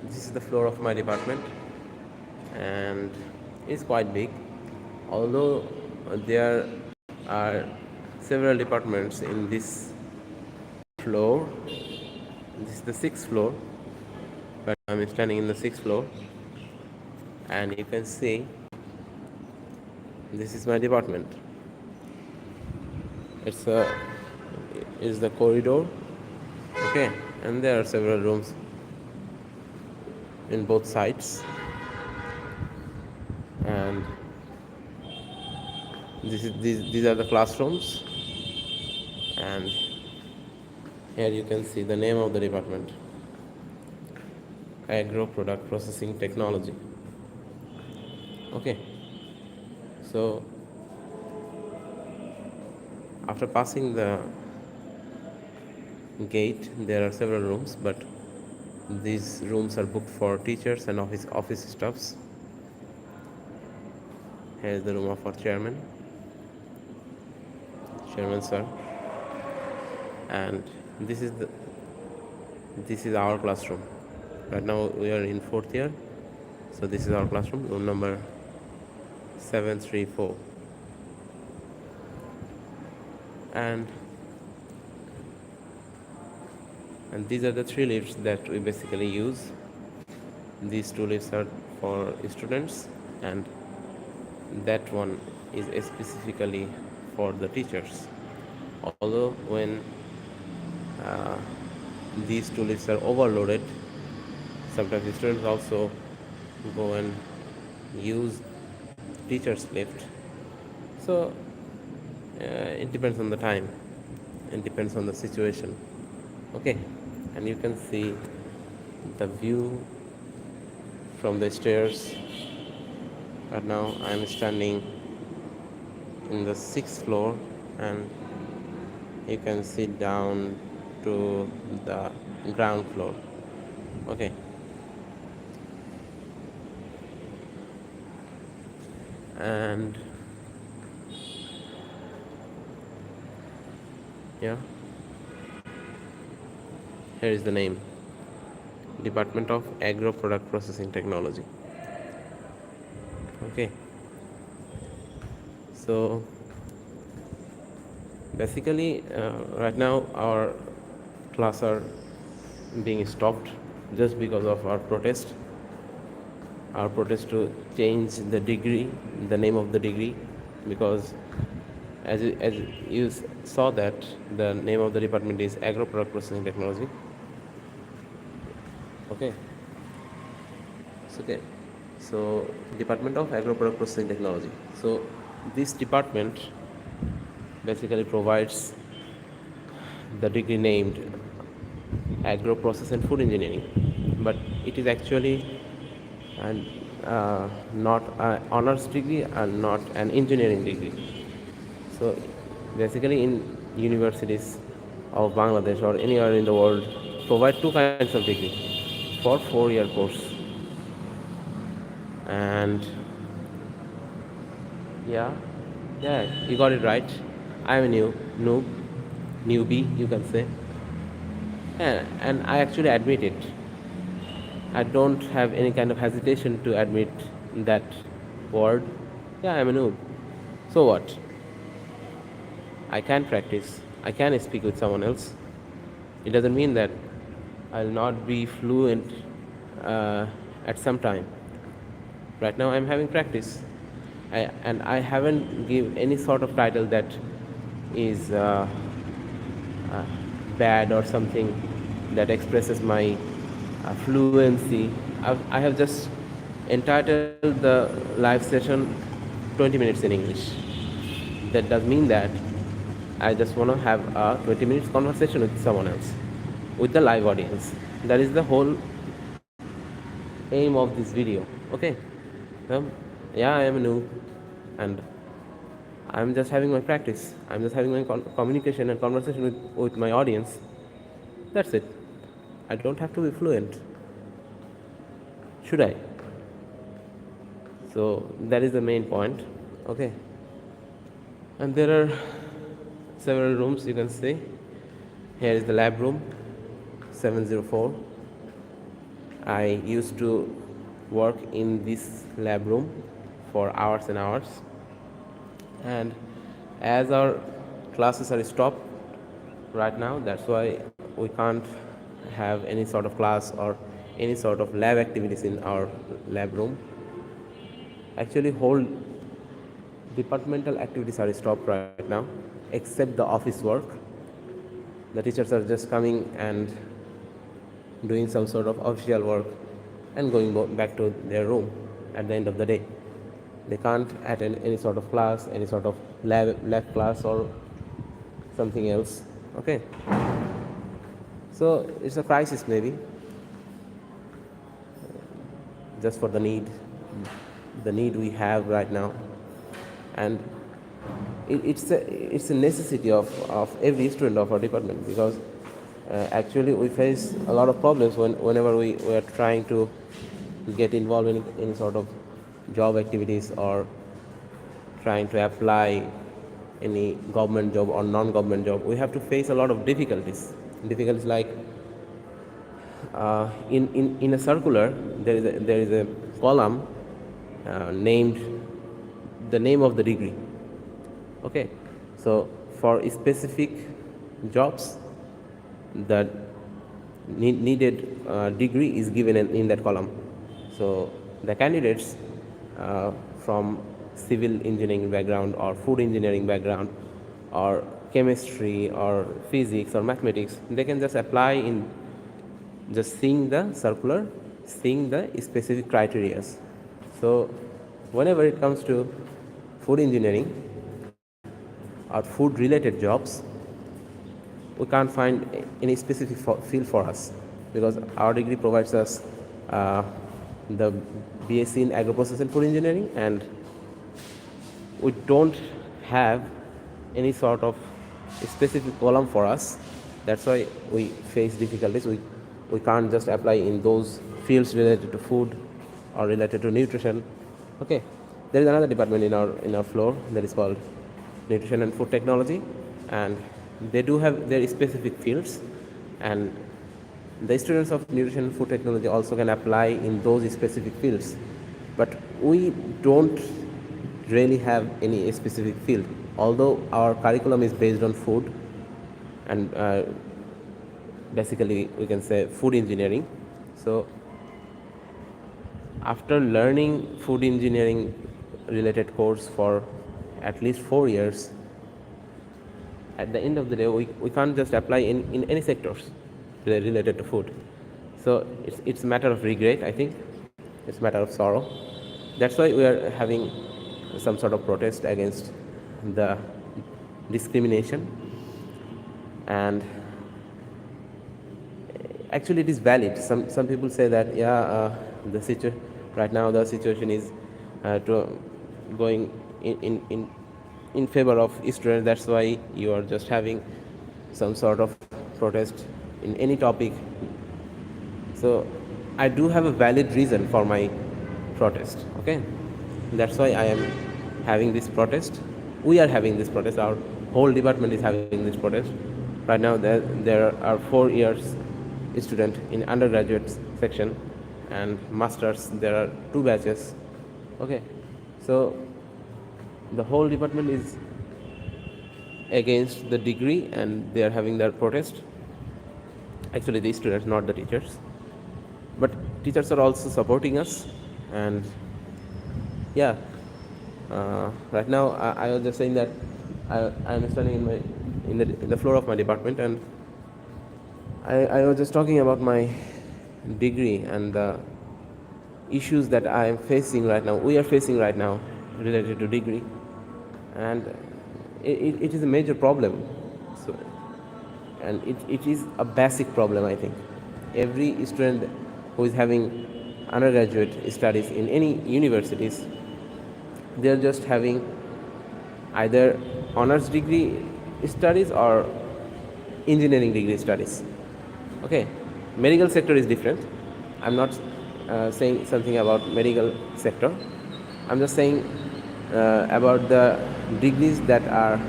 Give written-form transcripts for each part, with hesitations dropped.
This is the floor of my department, and it's quite big. Although there are several departments in this floor, this is the sixth floor, but I'm standing in the sixth floor, and you can see this is my department. It's a is the corridor, okay, and there are several rooms in both sides, and these are the classrooms, and here you can see the name of the department, Agro Product Processing Technology. Okay, so after passing the gate there are several rooms, but these rooms are booked for teachers and office staffs. Here is the room of our chairman sir, and this is our classroom. Right now we are in fourth year, so this is our classroom, room number 734, and these are the three lifts that we basically use. These two lifts are for students, and that one is specifically for the teachers. Although when uh, these two lifts are overloaded, sometimes students also go and use teacher's lift. So it depends on the time, it depends on the situation. Okay, and you can see the view from the stairs. Right now I am standing in the sixth floor, and you can see down to the ground floor. Okay, and yeah, here is the name, Department of Agro Product Processing Technology. Okay, so basically right now our class are being stopped just because of our protest to change the degree, the name of the degree, because as you saw that the name of the department is Agro Product Processing Technology. Okay, so Department of Agro Product Processing Technology. So this department basically provides the degree named Agro Process and Food Engineering, but it is actually and not an honors degree and not an engineering degree. So basically in universities of Bangladesh or anywhere in the world provide two kinds of degree for 4-year course. And yeah, you got it right. I'm a newbie, you can say. And I actually admit it. I don't have any kind of hesitation to admit that word. Yeah, I'm a noob. So what? I can practice. I can speak with someone else. It doesn't mean that I'll not be fluent at some time. Right now I'm having practice. And I haven't give any sort of title that is uh, bad or something that expresses my fluency. I have just entitled the live session 20 minutes in English. That does mean that I just want to have a 20 minutes conversation with someone else, with the live audience. That is the whole aim of this video. Okay, yeah, I am a noob, and I'm just having my practice. I'm just having my communication and conversation with my audience. That's it. I don't have to be fluent. Should I? So that is the main point. Okay. And there are several rooms you can see. Here is the lab room 704, I used to work in this lab room for hours and hours, and as our classes are stopped right now, that's why we can't have any sort of class or any sort of lab activities in our lab room. Actually, whole departmental activities are stopped right now, except the office work. The teachers are just coming and doing some sort of official work and going back to their room at the end of the day. They can't attend any sort of class, any sort of lab class or something else. Okay, so it's a crisis maybe, just for the need we have right now, and it's a necessity of every student of our department, because actually we face a lot of problems whenever we are trying to get involved in any sort of job activities or trying to apply any government job or non-government job. We have to face a lot of difficulties like in a circular there is a column named the name of the degree. Okay, so for specific jobs, the needed degree is given in that column. So the candidates from civil engineering background or food engineering background or chemistry or physics or mathematics, they can just apply in just seeing the circular, seeing the specific criteria. So whenever it comes to food engineering or food related jobs, we can't find any specific field for us, because our degree provides us the BSc in agro-process and food engineering, and we don't have any sort of specific column for us. That's why we face difficulties. We can't just apply in those fields related to food or related to nutrition. Okay, there is another department in our floor that is called nutrition and food technology, and they do have their specific fields, and the students of nutrition and food technology also can apply in those specific fields, but we don't really have any specific field, although our curriculum is based on food and basically we can say food engineering. So after learning food engineering related course for at least 4 years, at the end of the day we can't just apply in any sectors related to food. So it's a matter of regret, I think. It's a matter of sorrow. That's why we are having some sort of protest against the discrimination, and actually it is valid. Some people say that right now the situation is going in favor of students. That's why you are just having some sort of protest in any topic. So I do have a valid reason for my protest. Okay, that's why I am having this protest. We are having this protest. Our whole department is having this protest right now. There are 4 years student in undergraduate section, and masters there are 2 batches. Okay, so the whole department is against the degree and they are having their protest. Actually the students, not the teachers, but teachers are also supporting us. And yeah, right now I was just saying that I am standing in the floor of my department, and I was just talking about my degree and the issues that I am facing right now, we are facing right now related to degree, and it is a major problem. So, and it is a basic problem, I think. Every student who is having undergraduate studies in any universities, they are just having either honors degree studies or engineering degree studies. Okay, medical sector is different. I'm not saying something about medical sector. I'm just saying about the degrees that are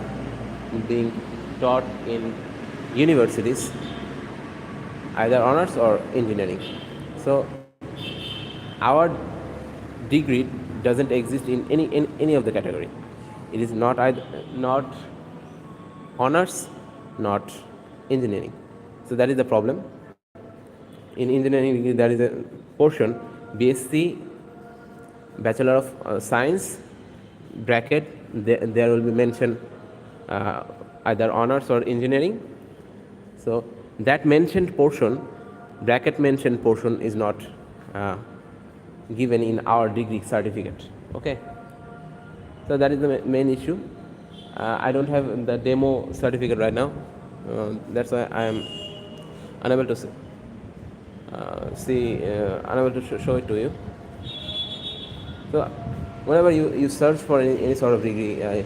being taught in universities, either honors or engineering. So our degree doesn't exist in any of the category. It is not either, not honors, not engineering. So that is the problem. In engineering degree, there is a portion BSc, Bachelor of Science, bracket, there will be mentioned uh, either honors or engineering. So that mentioned portion, bracket mentioned portion, is not uh, given in our degree certificate. Okay, so that is the main issue. I don't have the demo certificate right now. That's why I am unable to unable to show it to you. So whenever you search for any sort of degree,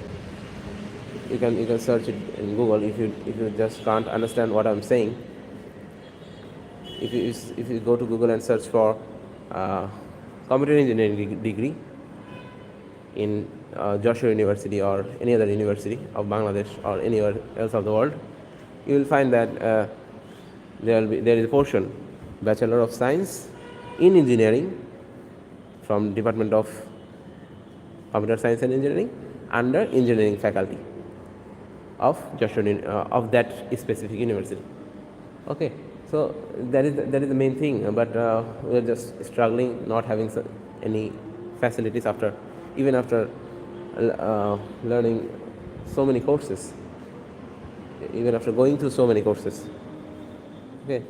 you can search it in Google. If you just can't understand what I'm saying, if you go to Google and search for uh, computer engineering degree in Joshua University or any other university of Bangladesh or anywhere else of the world, you will find that there is a portion Bachelor of Science in Engineering from Department of Computer Science and Engineering under Engineering faculty of Joshua of that specific university. Okay, so that is the main thing. But we are just struggling, not having any facilities after even after learning so many courses, even after going through so many courses. Okay,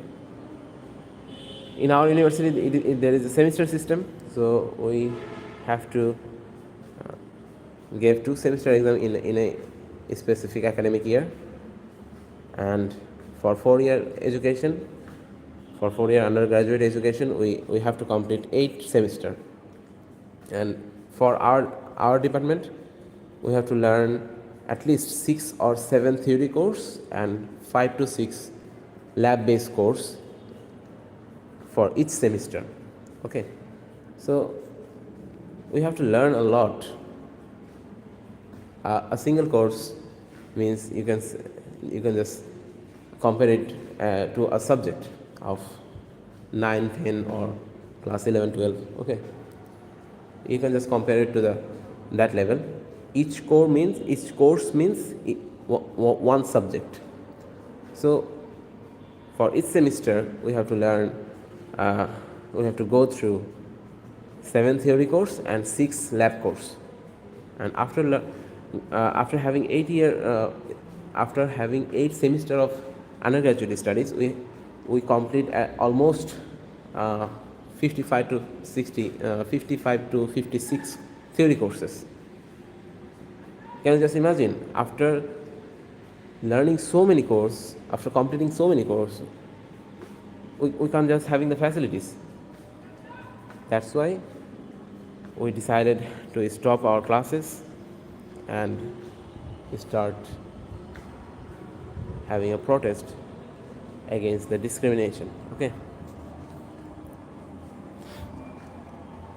in our university there is a semester system, so we have to give 2 semester exam in a specific academic year, and for 4-year education, for 4-year undergraduate education, we have to complete 8 semester. And for our department, we have to learn at least 6 or 7 theory course and 5 to 6 lab based course for each semester. Okay, so we have to learn a lot. A single course means you can just compare it to a subject of 9, 10 or class 11, 12. Okay, you can just compare it to that level. Each course means one subject. So for each semester we have to learn we have to go through 7 theory course and 6 lab course. And after having 8 semester of undergraduate studies, we complete almost 55 to 56 theory courses. Can you just imagine, after learning so many courses, after completing so many courses, we can't just having the facilities. That's why we decided to stop our classes and start having a protest against the discrimination. Okay,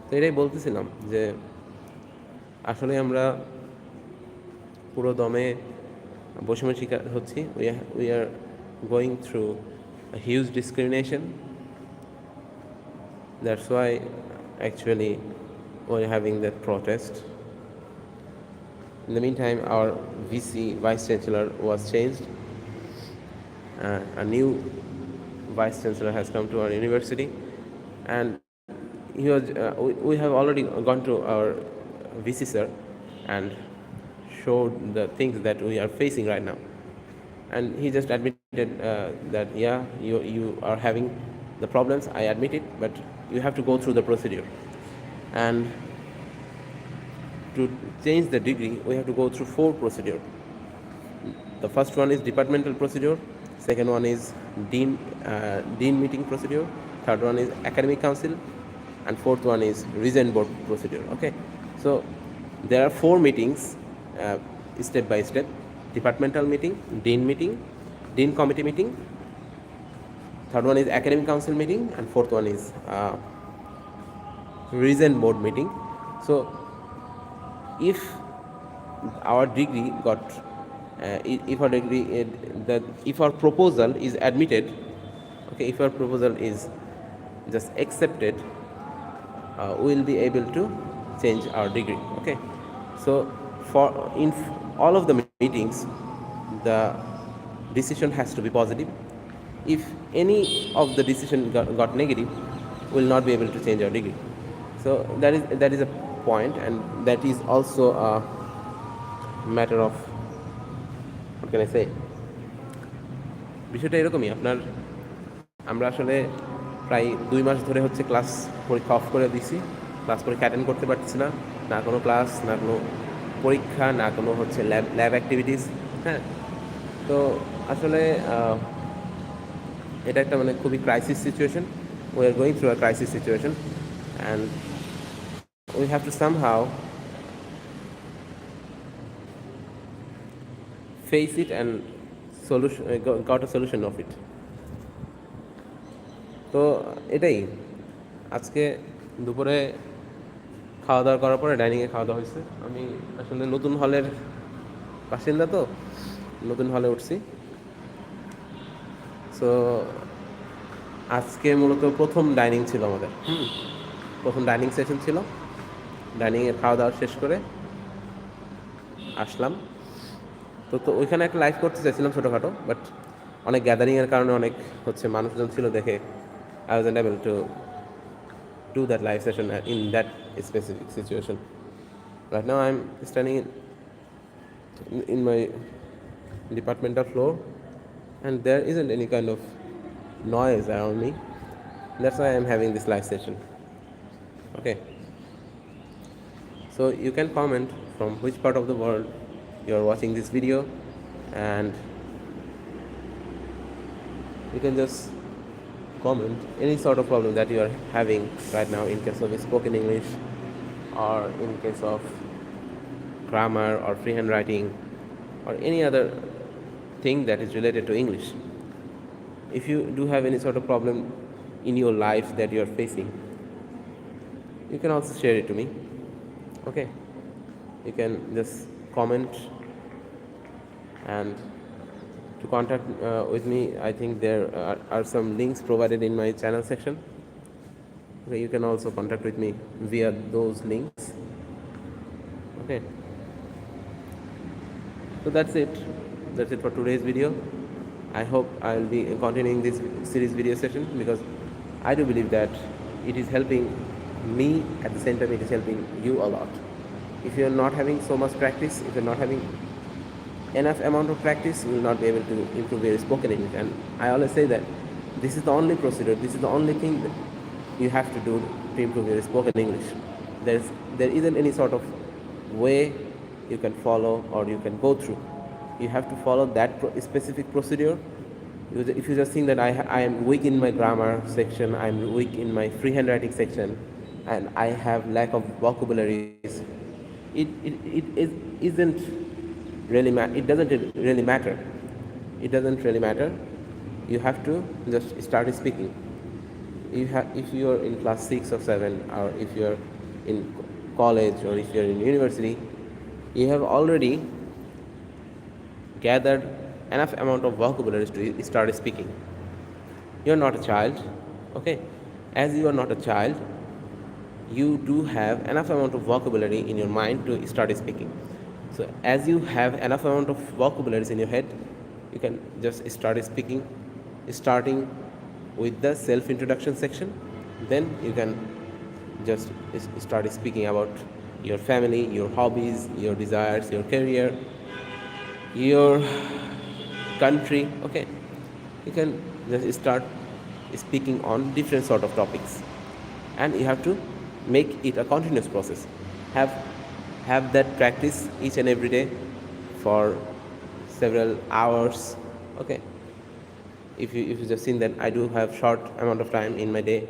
তো এটাই বলতেছিলাম যে আসলে আমরা পুরো দমে বৈষম্যের শিকার হচ্ছি. We are going through a huge discrimination. That's why actually we're having that protest. In the meantime, our VC, Vice Chancellor, was changed. A new Vice Chancellor has come to our university, and we have already gone to our VC sir and showed the things that we are facing right now. And he just admitted that yeah, you are having the problems, I admit it, but you have to go through the procedure. And to change the degree, we have to go through 4 procedures. The first one is departmental procedure, second one is dean meeting procedure, third one is academic council, and fourth one is regent board procedure. Okay, so there are 4 meetings step by step: departmental meeting, dean committee meeting, third one is academic council meeting, and fourth one is regent board meeting. So if our degree got if our proposal is admitted, okay, if our proposal is just accepted, we'll be able to change our degree. Okay, so for in all of the meetings, the decision has to be positive. If any of the decision got negative, we'll not be able to change our degree. So that is a point, and that is also a matter of, what can I say, বিষয়টা এরকমই আপনার, আমরা আসলে প্রায় 2 মাস ধরে হচ্ছে class পরীক্ষা of করে দিছি, ক্লাস পরীক্ষা অ্যাটেন্ড করতে পারতেছি না, না কোনো ক্লাস, না কোনো পরীক্ষা, না কোনো হচ্ছে ল্যাব অ্যাক্টিভিটিস। হ্যাঁ, তো আসলে এটা একটা মানে খুবই crisis situation. We are going through a crisis situation, and we have to somehow face it and solution, got a solution of it. তো এটাই আজকে দুপুরে খাওয়া দাওয়া করার পরে ডাইনিংয়ে খাওয়া দাওয়া হয়েছে। আমি আসলে নতুন হলের বাসিন্দা, তো নতুন হলে উঠছি। সো আজকে মূলত প্রথম ডাইনিং ছিল আমাদের, প্রথম ডাইনিং সেশন ছিল। ডাইনিংয়ে খাওয়া দাওয়া শেষ করে আসলাম। তো ওইখানে একটা লাইভ করতে চাইছিলাম ছোটোখাটো, বাট অনেক গ্যাদারিংয়ের কারণে, অনেক হচ্ছে মানুষজন ছিল দেখে, I was ant able to do that live session in that specific situation. Right now I'm standing in my departmental floor, and there isn't any kind of noise around me. That's why I'm having this live session. Okay, so you can comment from which part of the world you are watching this video, and you can just comment any sort of problem that you are having right now in case of spoken English, or in case of grammar or freehand writing, or any other thing that is related to English. If you do have any sort of problem in your life that you are facing, you can also share it to me. Okay, you can just comment, and to contact with me, I think there are some links provided in my channel section. Okay, you can also contact with me via those links. Okay, so that's it for today's video. I hope I'll be continuing this series video session, because I do believe that it is helping me, at the same time it is helping you a lot. If you are not having so much practice, if you're not having enough amount of practice, you will not be able to improve your spoken English. And I always say that this is the only procedure, this is the only thing that you have to do to improve your spoken English. There isn't any sort of way you can follow or you can go through. You have to follow that specific procedure. If you just think that I am weak in my grammar section, I am weak in my freehand writing section, and I have lack of vocabularies, it isn't really it doesn't really matter. It doesn't really matter. You have to just start speaking. If you're in class 6 or 7, or if you're in college, or if you're in university, you have already gathered enough amount of vocabularies to start speaking. You're not a child. Okay, as you are not a child, you do have enough amount of vocabulary in your mind to start speaking. So as you have enough amount of vocabularies in your head, you can just start speaking, starting with the self-introduction section. Then you can just start speaking about your family, your hobbies, your desires, your career, your country. Okay, you can just start speaking on different sort of topics, and you have to make it a continuous process. Have that practice each and every day for several hours. Okay, if you just think that I do have short amount of time in my day,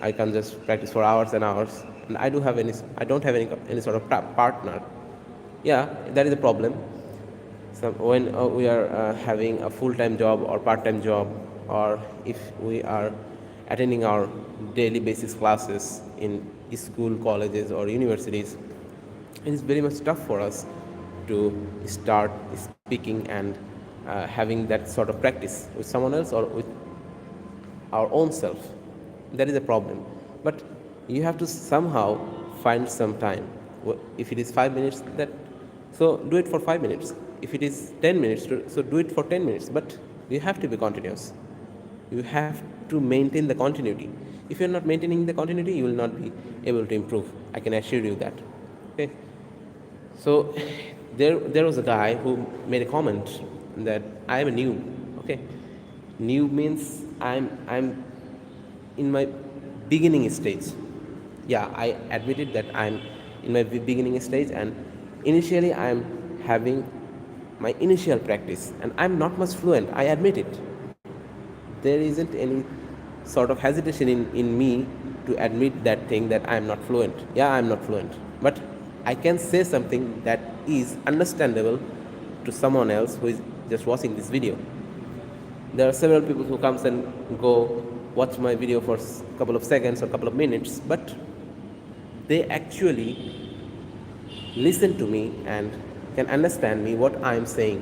I can just practice for hours and hours, and I don't have any sort of partner. Yeah, that is a problem. So when we are having a full-time job or part-time job, or if we are attending our daily basis classes in school, colleges, or universities, it is very much tough for us to start speaking and having that sort of practice with someone else or with our own self. That is a problem. But you have to somehow find some time. If it is 5 minutes, that so do it for 5 minutes. If it is 10 minutes, so do it for 10 minutes. But you have to be continuous. You have to maintain the continuity. If you're not maintaining the continuity, you will not be able to improve. I can assure you that. Okay. So there was a guy who made a comment that I am a noob. Okay. Noob means I'm in my beginning stage. Yeah, I admitted that I'm in my beginning stage, and initially I'm having my initial practice, and I'm not much fluent. I admit it. There isn't any sort of hesitation in me to admit that thing, that I'm not fluent. Yeah, I'm not fluent, but I can say something that is understandable to someone else who is just watching this video. There are several people who comes and go watch my video for a couple of seconds or couple of minutes, but they actually listen to me and can understand me, what I'm saying,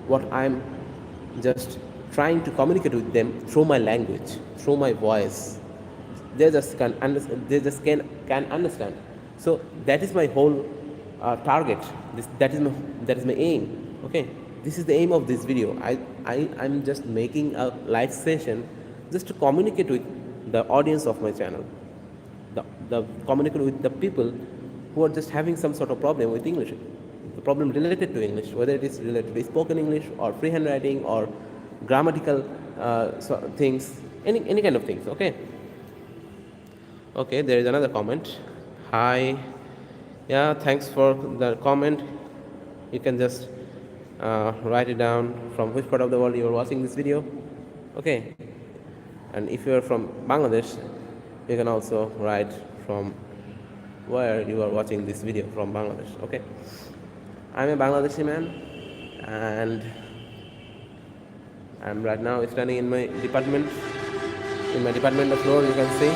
what I'm just trying to communicate with them through my language, through my voice. They just can understand. So that is my whole target. That is my aim. Okay, this is the aim of this video. I'm just making a live session just to communicate with the audience of my channel, the communicate with the people who are just having some sort of problem with English, the problem related to English, whether it is related to spoken English or freehand writing or grammatical things, any kind of things. Okay. Okay, there is another comment. Hi. Yeah, thanks for the comment. You can just write it down from which part of the world you are watching this video. Okay. And if you are from Bangladesh, you can also write from where you are watching this video from Bangladesh. Okay. I'm a Bangladeshi man, and I'm right now studying in my department. In my department of law, you can see.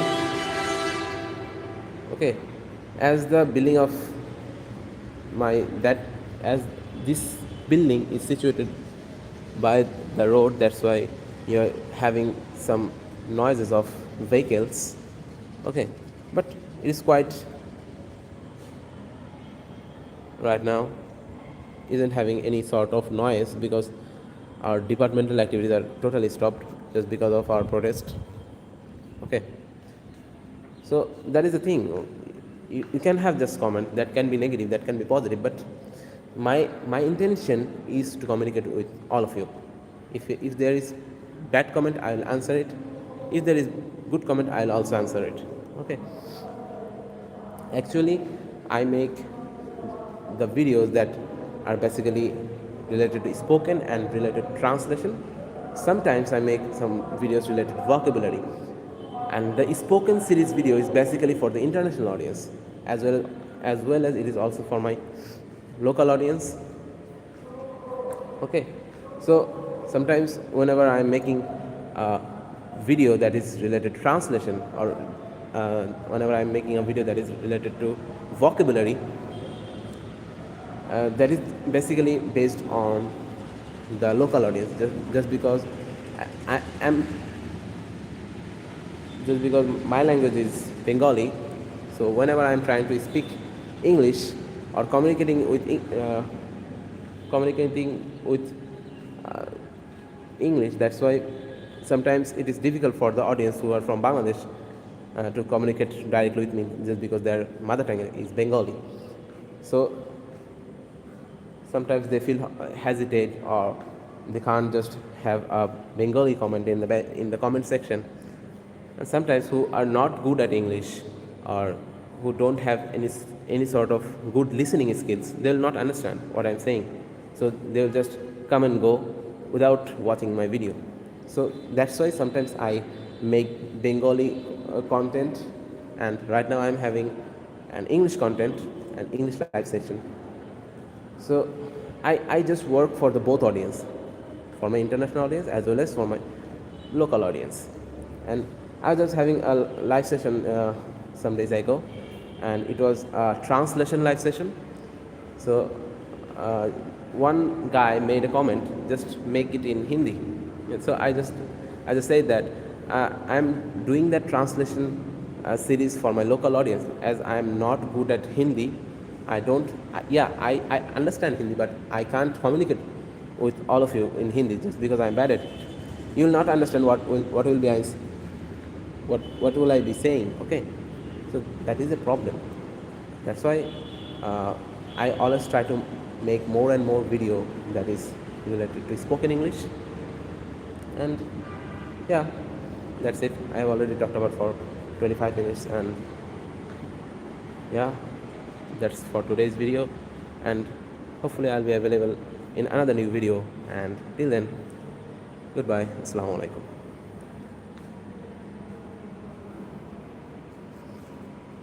Okay, as the building of as this building is situated by the road, that's why you're having some noises of vehicles. Okay, but it is quite right now isn't having any sort of noise because our departmental activities are totally stopped just because of our protest. Okay, so that is the thing. You can have this comment that can be negative, that can be positive, but my intention is to communicate with all of you. If there is bad comment, I will answer it. If there is good comment, I will also answer it. Okay, actually I make the videos that are basically related to spoken and related to translation. Sometimes I make some videos related to vocabulary, and the spoken series video is basically for the international audience, as well as it is also for my local audience. Okay, so sometimes whenever I'm making a video that is related to translation, or whenever I'm making a video that is related to vocabulary, that is basically based on the local audience, just because I am just because my language is Bengali. So whenever I'm trying to speak English or communicating with English, that's why sometimes it is difficult for the audience who are from Bangladesh to communicate directly with me, just because their mother tongue is Bengali. So sometimes they feel hesitate, or they can't just have a Bengali comment in the comment section. And sometimes who are not good at English, or who don't have any sort of good listening skills, they will not understand what I'm saying. So they will just come and go without watching my video. So that's why sometimes I make Bengali content, and right now I'm having an English content, an English live session. So I just work for the both audience, for my international audience as well as for my local audience. And I was just having a live session some days ago, and it was a translation live session. So one guy made a comment, just make it in Hindi. And so I just said that I'm doing that translation a series for my local audience. As I am not good at Hindi, I don't. I understand Hindi, but I can't communicate with all of you in Hindi just because I'm bad at it. You will not understand what will I be saying. Okay, so that is a problem. That's why uh, I always try to make more and more video that is related to spoken English. And yeah, that's it. I have already talked about for 25 minutes, and yeah, that's for today's video. And hopefully I'll be available in another new video. And till then, goodbye. Assalamu alaikum.